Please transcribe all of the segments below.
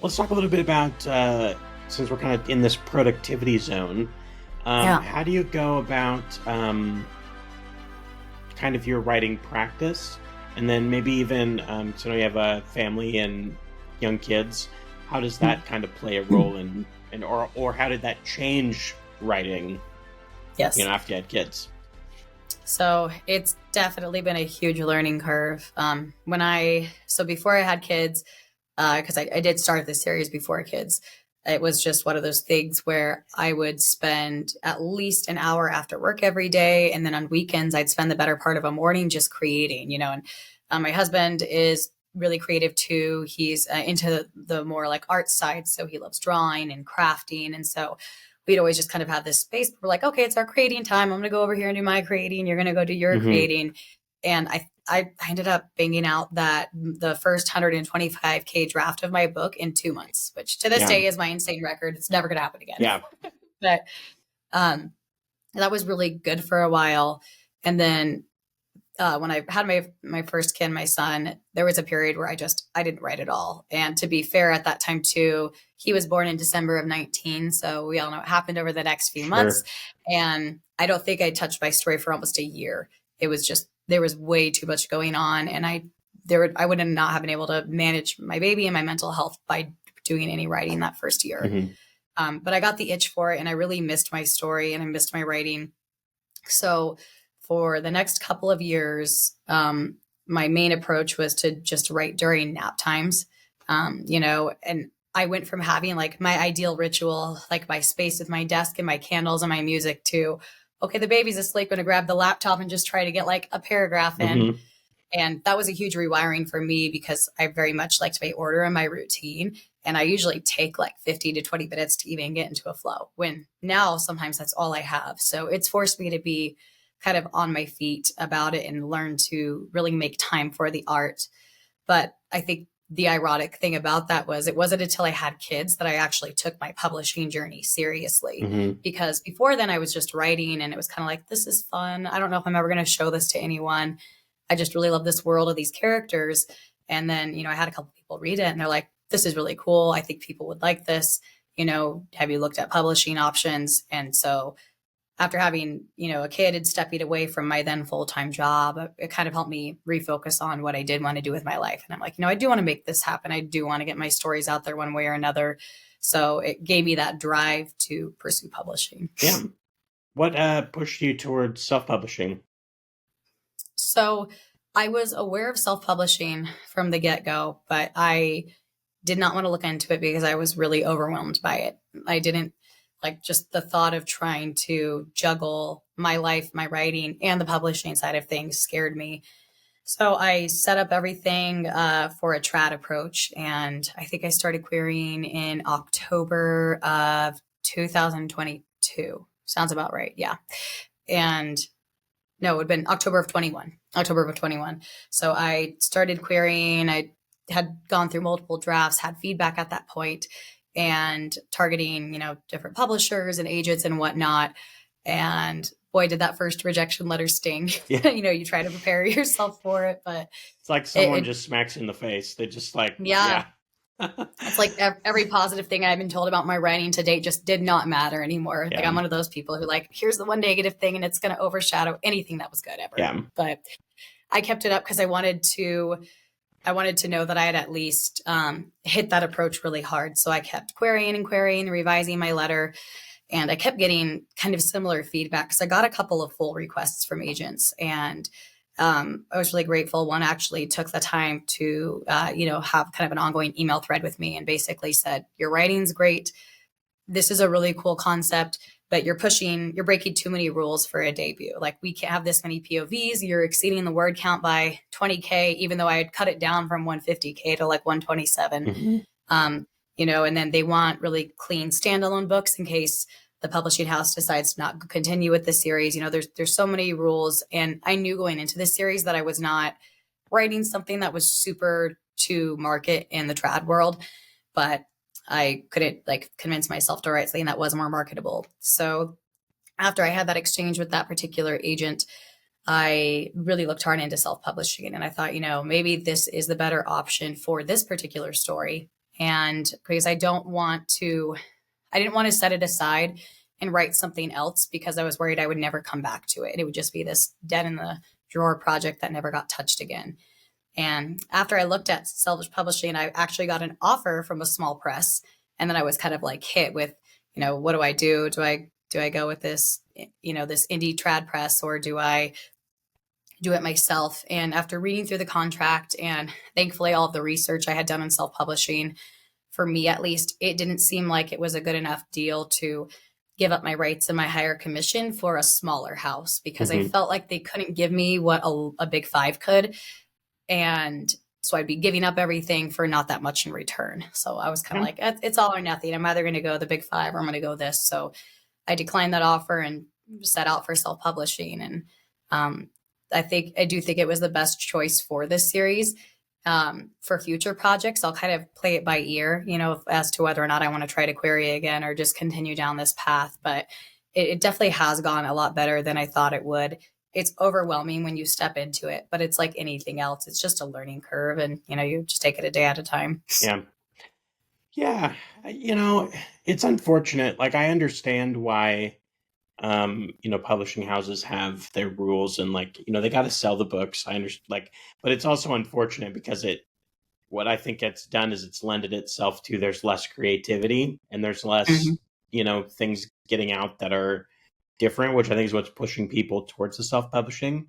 Let's talk a little bit about, since we're kind of in this productivity zone, Yeah. how do you go about kind of your writing practice? And then maybe even, so now you have a family and young kids, how does that kind of play a role or how did that change writing, Yes. after you had kids? So it's definitely been a huge learning curve. So before I had kids, because I did start this series before kids, it was just one of those things where I would spend at least an hour after work every day. And then on weekends, I'd spend the better part of a morning just creating, and my husband is really creative too. He's into the more like art side. So he loves drawing and crafting. And so we'd always just kind of have this space. We're like, okay, it's our creating time. I'm going to go over here and do my creating. You're going to go do your Mm-hmm. creating. And I ended up banging out that the first 125K draft of my book in 2 months, which to this Yeah. day is my insane record. It's never going to happen again. Yeah. But um, that was really good for a while. And then when I had my first kid, my son, there was a period where I didn't write at all. And to be fair, at that time too, he was born in December of 19, so we all know what happened over the next few months. Sure. And I don't think I touched my story for almost a year. It was just there was way too much going on, and I would not have been able to manage my baby and my mental health by doing any writing that first year. Mm-hmm. But I got the itch for it, and I really missed my story and I missed my writing. So for the next couple of years, my main approach was to just write during nap times, and I went from having like my ideal ritual, like my space with my desk and my candles and my music to, okay, the baby's asleep, going to grab the laptop and just try to get like a paragraph in. Mm-hmm. And that was a huge rewiring for me because I very much liked my order and my routine. And I usually take like 15 to 20 minutes to even get into a flow, when now sometimes that's all I have. So it's forced me to be kind of on my feet about it and learn to really make time for the art. But I think the ironic thing about that was it wasn't until I had kids that I actually took my publishing journey seriously. Mm-hmm. Because before then I was just writing and it was kind of like, this is fun. I don't know if I'm ever going to show this to anyone. I just really love this world of these characters. And then, I had a couple people read it and they're like, this is really cool. I think people would like this. Have you looked at publishing options? And so after having, a kid and stepping away from my then full-time job, it kind of helped me refocus on what I did want to do with my life. And I'm like, I do want to make this happen. I do want to get my stories out there one way or another. So it gave me that drive to pursue publishing. Yeah. What pushed you towards self-publishing? So I was aware of self-publishing from the get-go, but I did not want to look into it because I was really overwhelmed by it. I didn't like just the thought of trying to juggle my life, my writing, and the publishing side of things scared me. So I set up everything for a trad approach. And I think I started querying in October of 2022. Sounds about right. Yeah. And no, it would have been October of 21. So I started querying. I had gone through multiple drafts, had feedback at that point, and targeting, different publishers and agents and whatnot. And boy, did that first rejection letter sting. Yeah. You try to prepare yourself for it, but It's like someone just smacks you in the face. They just like, yeah. yeah. It's like every positive thing I've been told about my writing to date just did not matter anymore. Yeah. Like I'm one of those people who like, here's the one negative thing and it's going to overshadow anything that was good ever. Yeah. But I kept it up because I wanted to know that I had at least hit that approach really hard. So I kept querying and revising my letter. And I kept getting kind of similar feedback because I got a couple of full requests from agents. And I was really grateful. One actually took the time to, have kind of an ongoing email thread with me and basically said, your writing's great. This is a really cool concept, but you're breaking too many rules for a debut. Like we can't have this many POVs. You're exceeding the word count by 20K, even though I had cut it down from 150K to like 127. Mm-hmm. And then they want really clean standalone books in case the publishing house decides to not continue with the series. There's so many rules. And I knew going into this series that I was not writing something that was super to market in the trad world, but I couldn't like convince myself to write something that was more marketable. So after I had that exchange with that particular agent, I really looked hard into self-publishing and I thought, maybe this is the better option for this particular story. And because I didn't want to set it aside and write something else because I was worried I would never come back to it. It would just be this dead in the drawer project that never got touched again. And after I looked at self-publishing, I actually got an offer from a small press. And then I was kind of like hit with, what do I do? Do I go with this, this indie trad press, or do I do it myself? And after reading through the contract and thankfully all of the research I had done in self-publishing, for me at least, it didn't seem like it was a good enough deal to give up my rights and my higher commission for a smaller house, because I felt like they couldn't give me what a big five could. And so I'd be giving up everything for not that much in return. So I was kind of like, it's all or nothing. I'm either going to go the big five or I'm going to go this. So I declined that offer and set out for self-publishing. And I do think it was the best choice for this series. For future projects, I'll kind of play it by ear, as to whether or not I want to try Quinaria again or just continue down this path. But it definitely has gone a lot better than I thought it would. It's overwhelming when you step into it, but it's like anything else. It's just a learning curve, and, you just take it a day at a time. Yeah. Yeah. It's unfortunate. Like, I understand why, publishing houses have their rules, and they got to sell the books. I understand, but it's also unfortunate because what I think it's done is it's lended itself to, there's less creativity and there's less, things getting out that are different, which I think is what's pushing people towards the self-publishing.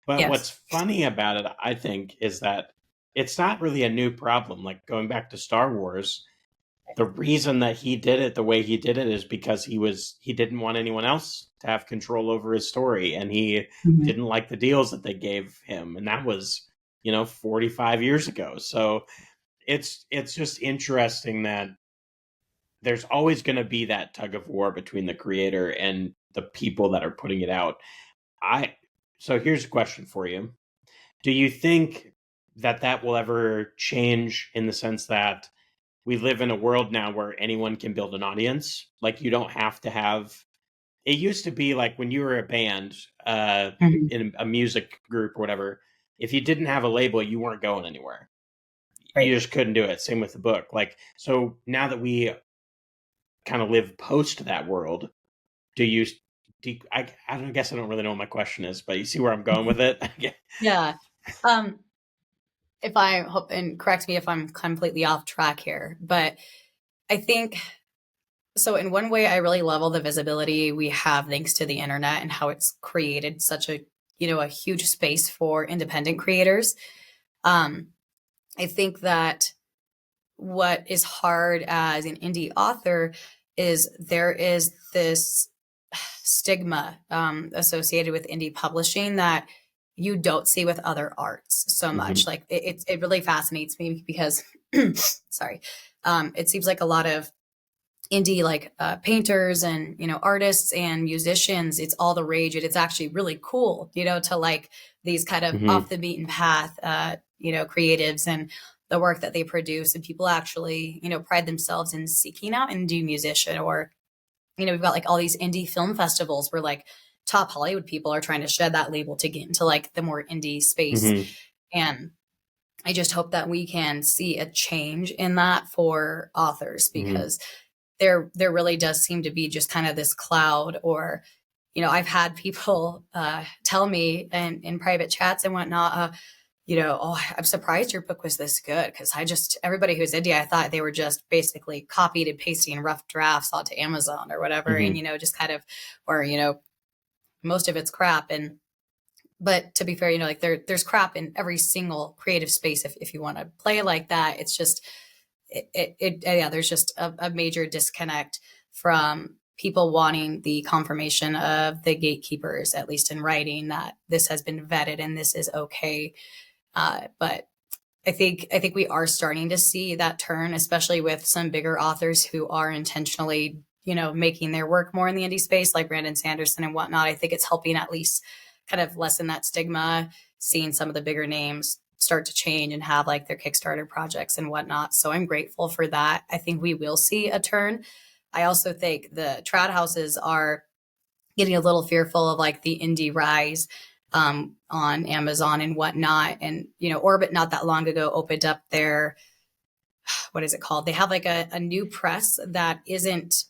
But Yes. what's funny about it, I think, is that it's not really a new problem. Like, going back to Star Wars, the reason that he did it the way he did it is because he didn't want anyone else to have control over his story, and he didn't like the deals that they gave him, and that was 45 years ago. So it's just interesting that there's always going to be that tug of war between the creator and the people that are putting it out. So here's a question for you. Do you think that will ever change, in the sense that we live in a world now where anyone can build an audience? Like, you don't have to have... It used to be like when you were a band, in a music group or whatever, if you didn't have a label, you weren't going anywhere. Right. You just couldn't do it. Same with the book. So now that we kind of live post that world, I guess I don't really know what my question is, but you see where I'm going with it? Yeah. If I hope, and correct me if I'm completely off track here, but I think, so in one way, I really love all the visibility we have thanks to the internet and how it's created such a huge space for independent creators. I think that what is hard as an indie author is there is this stigma associated with indie publishing that you don't see with other arts so much. Like, it really fascinates me because, sorry, it seems like a lot of indie painters and artists and musicians, it's all the rage. It's actually really cool, to like these kind of off the beaten path, creatives and the work that they produce, and people actually pride themselves in seeking out indie musician. Or we've got like all these indie film festivals where like top Hollywood people are trying to shed that label to get into like the more indie space. And I just hope that we can see a change in that for authors, because there really does seem to be just kind of this cloud. Or, I've had people tell me in private chats and whatnot, oh, I'm surprised your book was this good, because everybody who's indie, I thought they were just basically copied and pasting rough drafts onto Amazon or whatever. And, just kind of, or, most of it's crap. But to be fair, there's crap in every single creative space. If you want to play it like that, it's just, there's just a major disconnect from people wanting the confirmation of the gatekeepers, at least in writing, that this has been vetted and this is okay. But I think we are starting to see that turn, especially with some bigger authors who are intentionally, making their work more in the indie space, like Brandon Sanderson and whatnot. I think it's helping at least kind of lessen that stigma, seeing some of the bigger names start to change and have like their Kickstarter projects and whatnot. So I'm grateful for that. I think we will see a turn. I also think the trad houses are getting a little fearful of like the indie rise on Amazon and whatnot. And, Orbit not that long ago opened up their what is it called? They have like a new press that isn't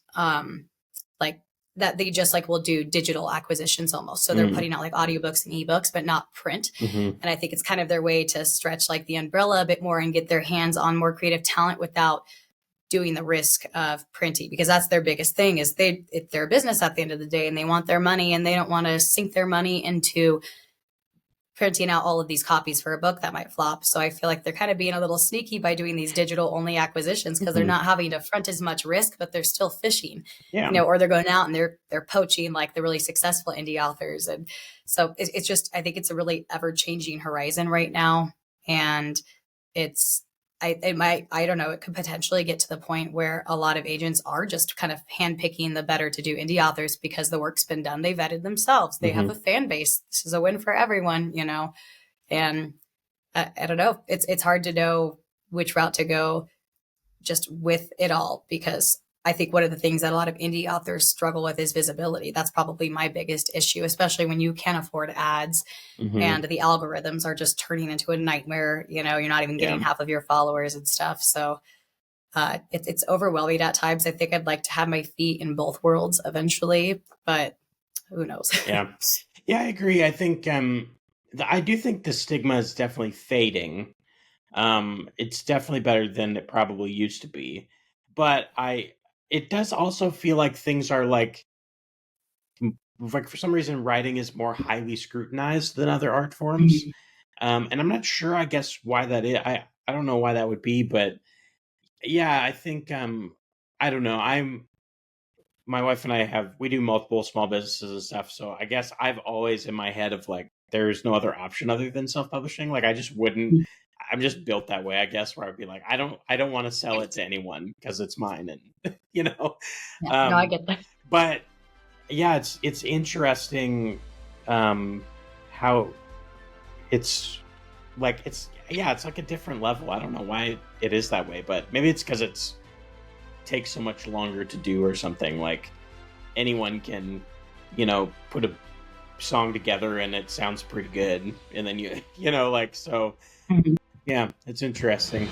like that they just like will do digital acquisitions almost. So they're Mm. putting out like audiobooks and ebooks, but not print. Mm-hmm. And I think it's kind of their way to stretch like the umbrella a bit more and get their hands on more creative talent without doing the risk of printing, because that's their biggest thing is they're a business at the end of the day and they want their money and they don't want to sink their money into printing out all of these copies for a book that might flop. So I feel like they're kind of being a little sneaky by doing these digital only acquisitions because they're not having to front as much risk, but they're still fishing, Yeah. or they're going out and they're poaching like the really successful indie authors. And so it's just, I think it's a really ever changing horizon right now. And I don't know, it could potentially get to the point where a lot of agents are just kind of handpicking the better to do indie authors because the work's been done. They vetted themselves. They have a fan base. This is a win for everyone, and I don't know. It's hard to know which route to go just with it all, because I think one of the things that a lot of indie authors struggle with is visibility. That's probably my biggest issue, especially when you can't afford ads and the algorithms are just turning into a nightmare. You're not even getting half of your followers and stuff. So it's overwhelming at times. I think I'd like to have my feet in both worlds eventually, but who knows? Yeah, I agree. I think I do think the stigma is definitely fading. It's definitely better than it probably used to be, but it does also feel like things are like for some reason writing is more highly scrutinized than other art forms. And I'm not sure, I guess, why that is. I don't know why that would be, but yeah, I think I don't know. My wife and we do multiple small businesses and stuff, so I guess I've always in my head of like there's no other option other than self-publishing. Like I just wouldn't. I'm just built that way, I guess, where I'd be like, I don't want to sell it to anyone because it's mine, and No, I get that. But yeah, it's interesting how it's like it's like a different level. I don't know why it is that way, but maybe it's because it takes so much longer to do or something. Like anyone can put a song together and it sounds pretty good, and then so yeah, it's interesting.